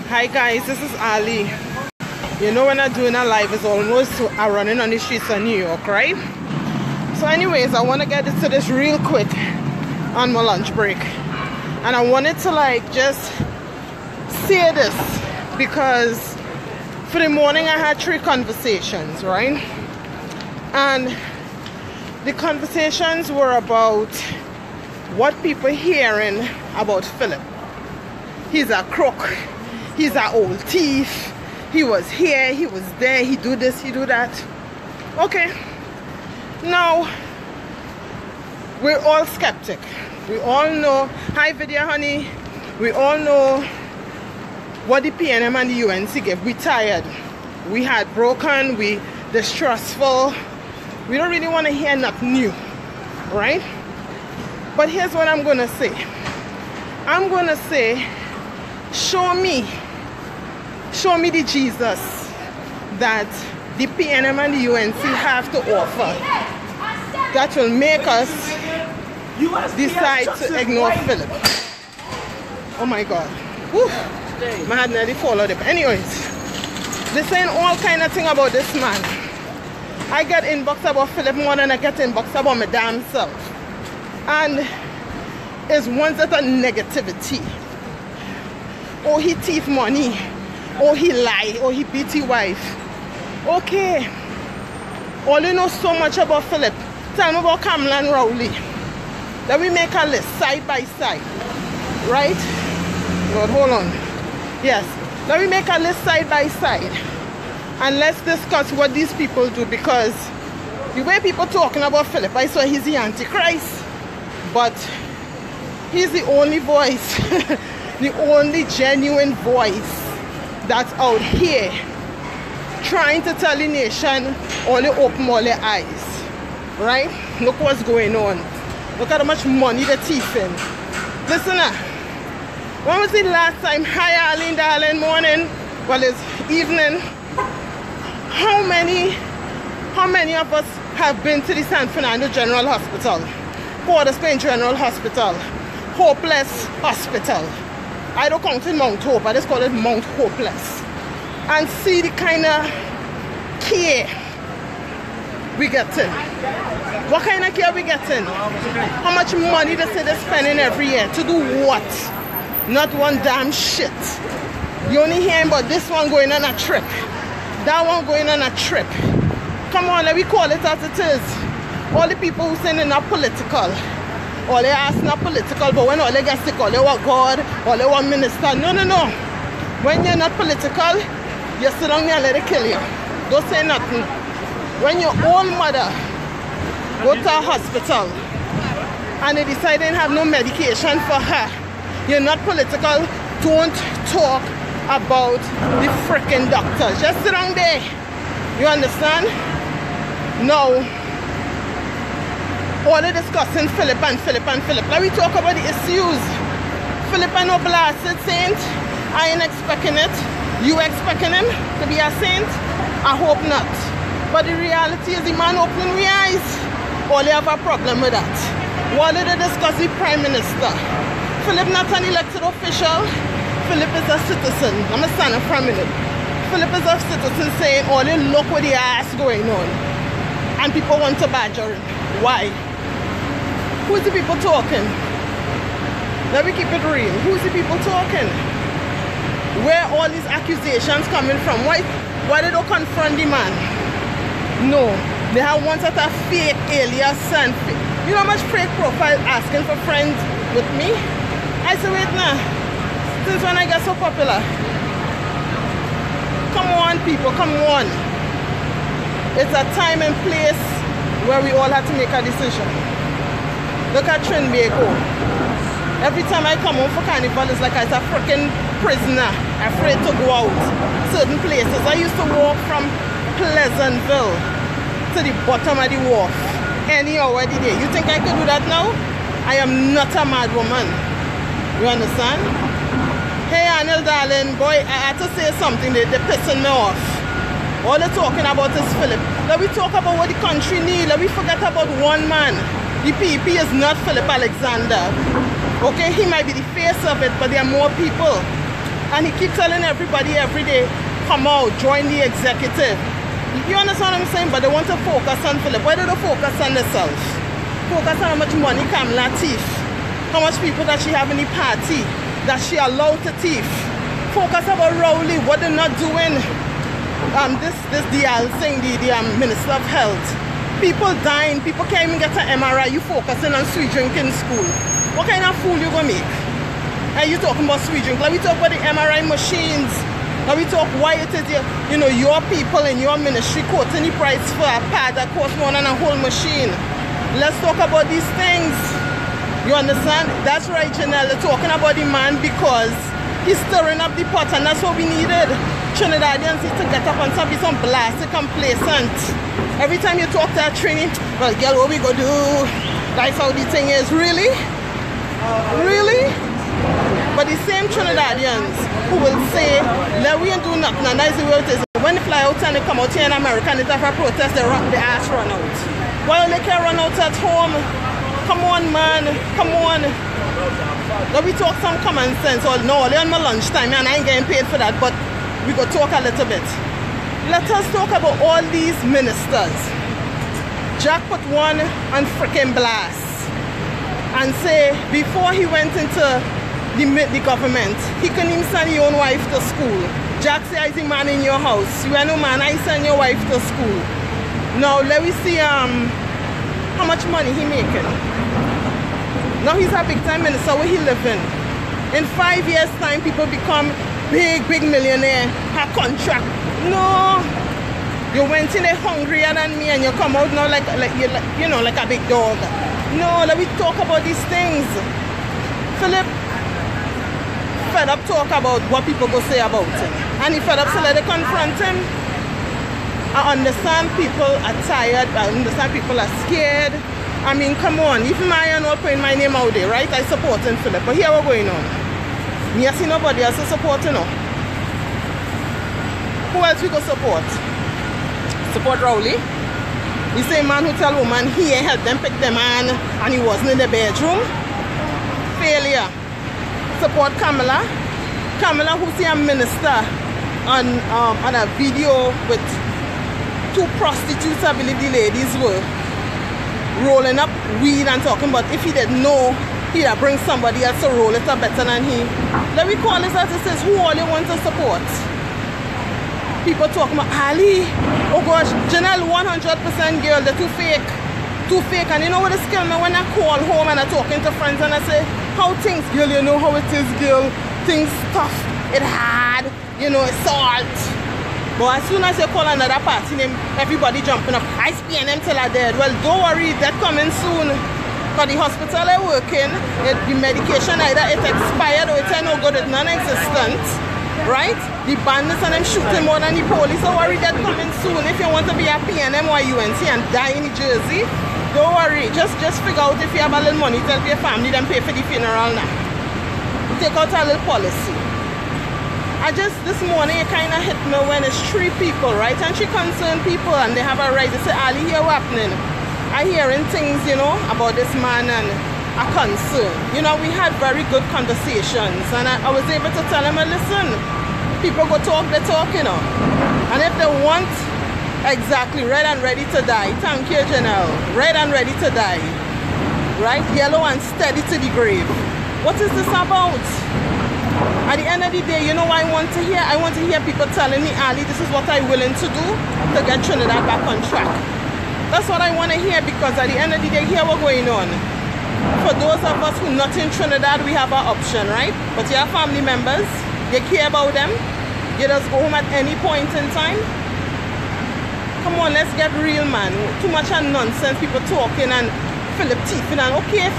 Hi guys, this is Allie. You know when I'm doing a live, it's almost running on the streets of New York, right? So anyways, I want to get into this real quick on my lunch break. And I wanted to like just say this because for the morning I had 3 conversations, right? And the conversations were about what people hearing about Philip. He's a crook. He's an old thief. He was here, he was there, he do this, he do that. Okay. Now, we're all skeptic. We all know, hi video honey, we all know what the PNM and the UNC give. We tired. We had broken, we distrustful. We don't really want to hear nothing new, right? But here's what I'm going to say. I'm going to say, show me the Jesus that the PNM and the UNC have to offer that will make us decide to ignore Philip. Oh my God. Whew. My head nearly followed it. Anyways, they're saying all kind of thing about this man. I get inbox about Philip more than I get inbox about my damn self. And it's one set of negativity. Oh, he thief money. Oh, he lie. Oh, he beat his wife. Okay. All you know so much about Philip. Tell me about Kamala and Rowley. Then we make a list side by side. Right? Lord, hold on. Yes. Then we make a list side by side. And let's discuss what these people do, because the way people talking about Philip, I swear he's the Antichrist. But he's the only voice, the only genuine voice that's out here trying to tell the nation, only open all their eyes. Right? Look what's going on. Look at how much money they're thieving. Listen now. When was the last time? Hi Allie, darling, morning. Well, it's evening. How many of us have been to the San Fernando General Hospital, Port of Spain General Hospital, Hopeless Hospital? I don't count it Mount Hope, I just call it Mount Hopeless. And see the kind of care we getting. What kind of care we getting? How much money they say they're spending every year to do what? Not one damn shit. You only hearing about this one going on a trip, that one going on a trip. Come on, let me call it as it is. All the people who say they're not political, all they ask not political, but when all they get sick, all they want God, all they want minister. No, no, no. When you're not political, you sit down there and let it kill you. Don't say nothing. When your own mother go to a hospital and they decide they have no medication for her, you're not political, don't talk about the freaking doctors. Just sit down there. You understand? No. All they're discussing Philip and Philip and Philip. Let me talk about the issues. Philip and no blasted saint. I ain't expecting it. You expecting him to be a saint? I hope not. But the reality is the man opening the eyes. All they have a problem with that. What did they discuss the Prime Minister? Philip not an elected official. Philip is a citizen. I'm going to stand up for a minute. Philip is a citizen saying, oh, look what the ass going on. And people want to badger him. Why? Who's the people talking? Let me keep it real. Who's the people talking? Where all these accusations coming from? Why they don't confront the man? No. They have one set of fake alias and fake. You know how much fake profile asking for friends with me? I said, wait now. Since when I get so popular? Come on, people, come on. It's a time and place where we all have to make a decision. Look at Trinbago. Every time I come home for carnival, it's like I'm a freaking prisoner, afraid to go out certain places. I used to walk from Pleasantville to the bottom of the wharf any hour of the day. You think I could do that now? I am not a mad woman. You understand? Hey Anil darling, boy, I had to say something, they're pissing me off. All they're talking about is Philip. Let me talk about what the country needs. Let me forget about one man. The PEP is not Philip Alexander. Okay, he might be the face of it, but there are more people. And he keeps telling everybody every day, come out, join the executive. You understand what I'm saying? But they want to focus on Philip. Why do they focus on themselves? Focus on how much money Kamala thief, how much people that she have in the party that she allowed to thief. Focus about Rowley, what they're not doing. The Minister of Health. People dying, people can't even get an MRI. You focusing on sweet drinking school. What kind of fool you gonna make? And you talking about sweet drink? Like we talk about the MRI machines. Now we talk why it is your people in your ministry quoting the price for a pad that costs more than a whole machine. Let's talk about these things. You understand? That's right, Janelle. They're talking about the man because he's stirring up the pot, and that's what we needed. Trinidadians need to get up and be some blasted complacent. Every time you talk to a Trini, well, girl, what we gonna do? That's how the thing is. Really? Really? But the same Trinidadians who will say, let we ain't do nothing, and that's the way it is. When they fly out and they come out here in America and they have a protest, they rock the ass run out. Well, they can't run out at home. Come on, man. Come on. Let me talk some common sense. Well, no, they're on my lunchtime and I ain't getting paid for that, but we go talk a little bit. Let us talk about all these ministers. Jack put one on freaking blast and say before he went into the government, he couldn't even send his own wife to school. Jack said, "Is a man in your house? You are no man, I send your wife to school." Now let me see how much money he making. Now he's a big time minister where he living. In 5 years time people become big millionaire, have contract. No, you went in there hungrier than me and you come out now like a big dog. No, let me talk about these things. Philip fed up talk about what people go say about him, and he fed up so let they confront him. I understand people are tired, I understand people are scared. I mean, come on, even I not putting my name out there, right? I support him, Philip, but here what's going on. Me I see nobody else to support, you know. Who else we go support? Support Rowley. The same man who tell woman he ain't help them pick the man and he wasn't in the bedroom. Failure. Support Kamala. Kamala who see a minister on a video with 2 prostitutes, I believe the ladies were, rolling up weed and talking about if he didn't know, he'd bring somebody else to roll it up better than he. Let me call this as it says, who all you want to support? People talking about Allie. Oh gosh, Janelle 100% girl, they're too fake. Too fake. And you know what the skill me when I call home and I'm talking to friends and I say, how things, girl, you know how it is, girl. Things tough, it hard, you know, it's salt. But as soon as you call another party name, everybody jumping up. I spend them till I dead. Well, don't worry, that coming soon. Because the hospital I work in, the medication either it expired or it's no good, it's non-existent. Right? The bandits and them shooting more than the police. Don't worry, that coming soon. If you want to be a PNM or UNC and die in New Jersey, don't worry. Just figure out if you have a little money, tell your family, then pay for the funeral now. Take out a little policy. This morning it kind of hit me when it's 3 people, right? And she concerned people and they have a right to say, Allie, here what's happening? I'm hearing things, you know, about this man and a concern. You know, we had very good conversations and I was able to tell him, listen, people go talk, they talk, you know. And if they want, exactly, red and ready to die. Thank you, Janelle. Red and ready to die. Right? Yellow and steady to the grave. What is this about? At the end of the day, you know what I want to hear? I want to hear people telling me, Allie, this is what I'm willing to do to get Trinidad back on track. That's what I want to hear because at the end of the day, here what's going on. For those of us who not in Trinidad, we have our option, right? But you have family members, you care about them, you just go home at any point in time. Come on, let's get real, man. Too much of nonsense, people talking and Philip teething and okay.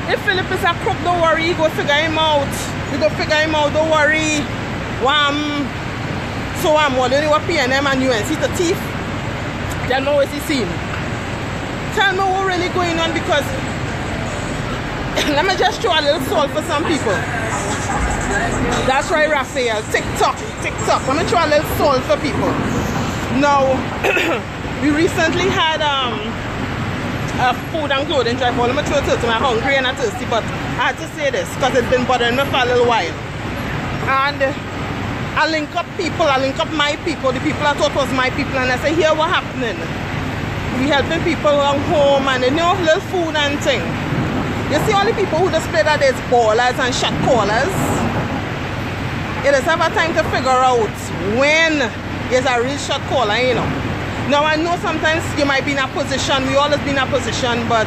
If Philip is a crook, don't worry, you go figure him out. You go figure him out, don't worry. Wham. So I'm wondering what PNM and UNC the thief. Tell me what you seen. Tell me what really going on because let me just throw a little salt for some people. That's right, Raphael. TikTok. Let me throw a little salt for people. Now, we recently had a food and clothing drive. Well, let me throw it to me. I'm hungry and I'm thirsty, but I had to say this because it's been bothering me for a little while. And I link up people, I link up my people, the people I thought was my people, and I say, here what happening? We helping people around home and, you know, little food and thing. You see all the people who display that there's ballers and shot callers. It is ever time to figure out when is a real shot caller, you know. Now I know sometimes you might be in a position, we always be in a position, but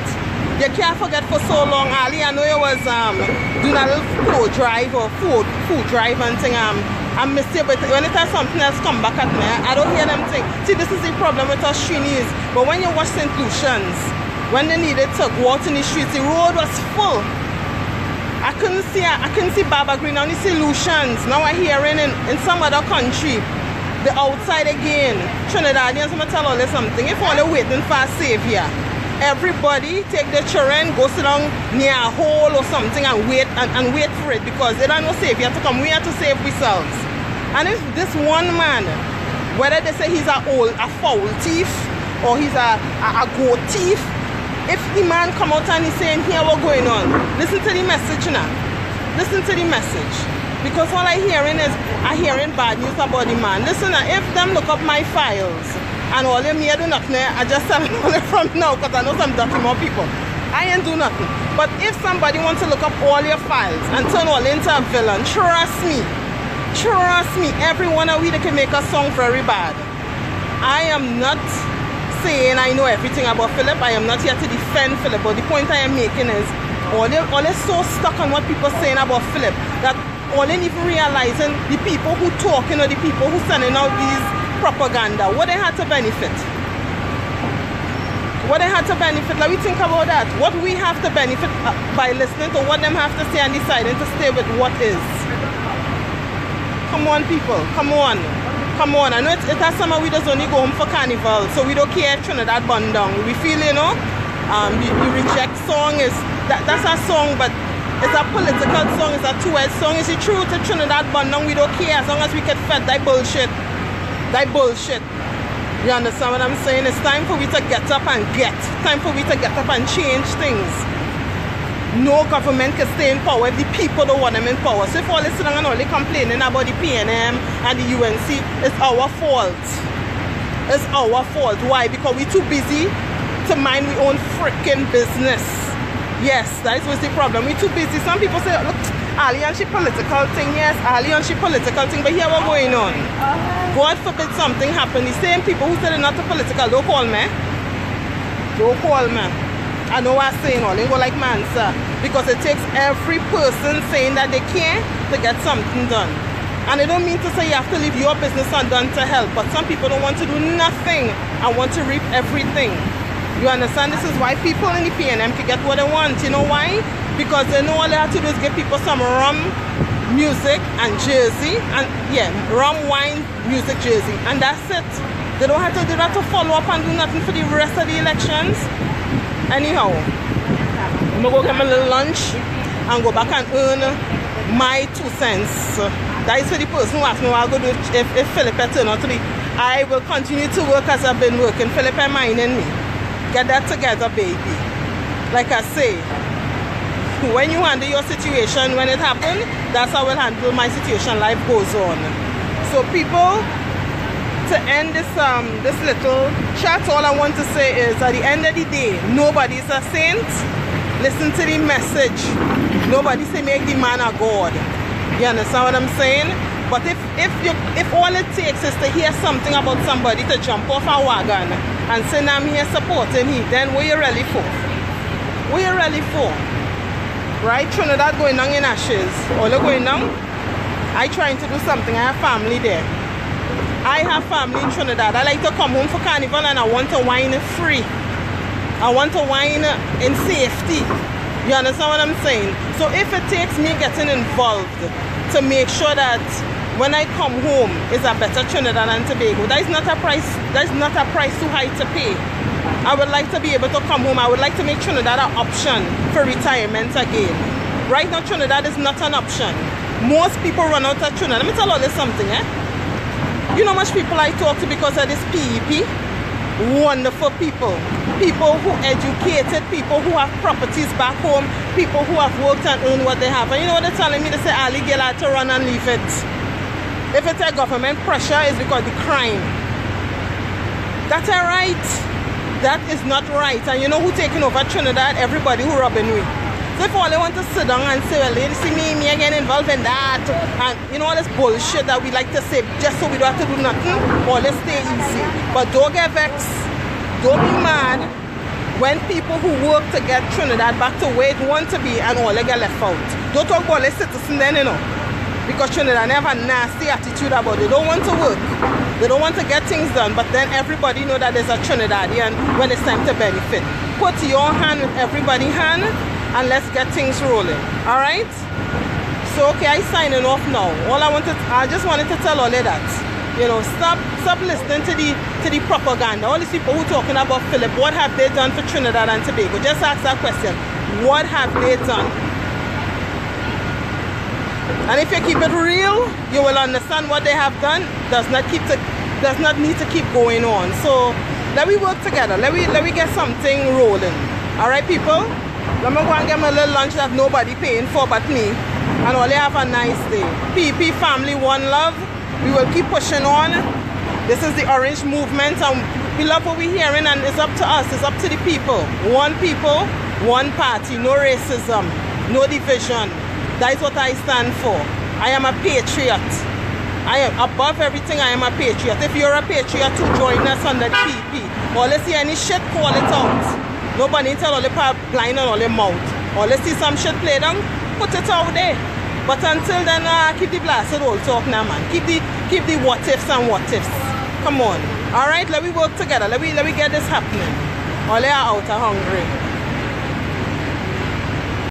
you can't forget for so long. Ali, I know you was doing a little food drive or food drive and thing. I miss you, but when it has something else come back at me, I don't hear them think. See, this is the problem with us Shini's. But when you watch St. Lucian's, when they needed to go out in the streets, the road was full. I couldn't see Baba Green, only see Lucian's. Now I'm hearing in some other country, the outside again. Trinidadians, I'm gonna tell all you something. If only waiting for a savior, everybody take their children, go sit down near a hole or something and wait for it, because they don't know savior to come. We have to save ourselves. And if this one man, whether they say he's a foul thief or he's a goat thief, if the man come out and he's saying, here what's going on, listen to the message now. Listen to the message. Because all I'm hearing is, I'm hearing bad news about the man. Listen now, if them look up my files and all them here do nothing, I just tell them from now, because I know some dirty more people. I ain't do nothing. But if somebody wants to look up all your files and turn all into a villain, trust me, every one of we that can make a song very bad. I am not saying I know everything about Philip. I am not here to defend Philip, but the point I am making is all they so stuck on what people are saying about Philip that all they even realizing the people who talking or the people who sending out these propaganda, what they had to benefit. What they had to benefit, let me think about that. What we have to benefit by listening to what them have to say and deciding to stay with what is. Come on people, come on. Come on, I know it has summer we just only go home for carnival, so we don't care if Trinidad burn down. We feel, you know, the reject song is, that's a song, but it's a political song, it's a two-edged song. Is it true to Trinidad burn down? We don't care as long as we get fed that bullshit. That bullshit. You understand what I'm saying? It's time for we to get up and time for we to get up and change things. No government can stay in power if the people don't want them in power. So if all this and all they complaining about the PNM and the UNC, it's our fault. It's our fault. Why? Because we're too busy to mind our own freaking business. Yes, that is what's the problem. We're too busy. Some people say, look, Allie and she political thing. Yes, Allie and she political thing. But here what's going on? God forbid something happen. The same people who said they're not political, don't call me. Don't call me. I know what I'm saying, all they go like man, sir. Because it takes every person saying that they can to get something done. And I don't mean to say you have to leave your business undone to help, but some people don't want to do nothing and want to reap everything. You understand? This is why people in the PNM can get what they want. You know why? Because they know all they have to do is give people some rum, music, and jersey. And yeah, rum, wine, music, jersey. And that's it. They don't have to do that to follow up and do nothing for the rest of the elections. Anyhow, I'm going to go get my little lunch and go back and earn my 2 cents. That is for the person who asked me what I'll go do if Philip turn out to be. I will continue to work as I've been working. Philip and minding me. Get that together, baby. Like I say, when you handle your situation, when it happens, that's how I will handle my situation. Life goes on. So people, to end this little chat, all I want to say is at the end of the day, nobody's a saint. Listen to the message. Nobody say make the man a God. You understand what I'm saying? But if all it takes is to hear something about somebody to jump off a wagon and say I'm here supporting him, then what you really for? What you really for? Right? Trinidad going down in ashes. All going down. I trying to do something. I have family there. I have family in Trinidad. I like to come home for carnival and I want to wine free. I want to wine in safety. You understand what I'm saying? So if it takes me getting involved to make sure that when I come home is a better Trinidad and Tobago, that is not a price too high to pay. I would like to be able to come home. I would like to make Trinidad an option for retirement again. Right now Trinidad is not an option. Most people run out of Trinidad. Let me tell you something, You know how much people I talk to because of this PEP? Wonderful people. people who educated, people who have properties back home, people who have worked and earned what they have. And you know what they're telling me? They say, Allie, get out to run and leave it. If it's a government pressure, it's because the crime. That's all right. That is not right. And you know who taking over Trinidad? Everybody who robbing we. So if all they want to sit down and say, well, you see me getting involved in that, and you know all this bullshit that we like to say just so we don't have to do nothing, well, let's stay easy. But don't get vexed. Don't be mad when people who work to get Trinidad back to where it want to be and all they get left out. Don't talk about the citizen then, you know. Because Trinidad have a nasty attitude about it. They don't want to work. They don't want to get things done. But then everybody know that there's a Trinidadian when it's time to benefit. Put your hand with everybody's hand and let's get things rolling. Alright? So okay, I'm signing off now. I just wanted to tell all of that. You know, stop listening to the propaganda. All these people who talking about Philip, what have they done for Trinidad and Tobago? Just ask that question. What have they done? And if you keep it real, you will understand what they have done does not need to keep going on. So let me work together. Let me get something rolling. Alright people? Let me go and get my little lunch that nobody paying for but me. And all have a nice day. PEP family, one love. We will keep pushing on. This is the Orange movement and we love what we're hearing and it's up to us. It's up to the people, one party, no racism, no division. That is what I stand for. I am a patriot. I am above everything. I am a patriot. If you're a patriot, to join us on the PEP. Or let's see any shit, call it out. Nobody tell all the blind on all the mouth. Or let's see some shit played on, put it out there. But until then, keep the blasted old talk now, man. Keep the what ifs and what ifs. Come on. All right, let me work together. Let me get this happening. All they are out are hungry.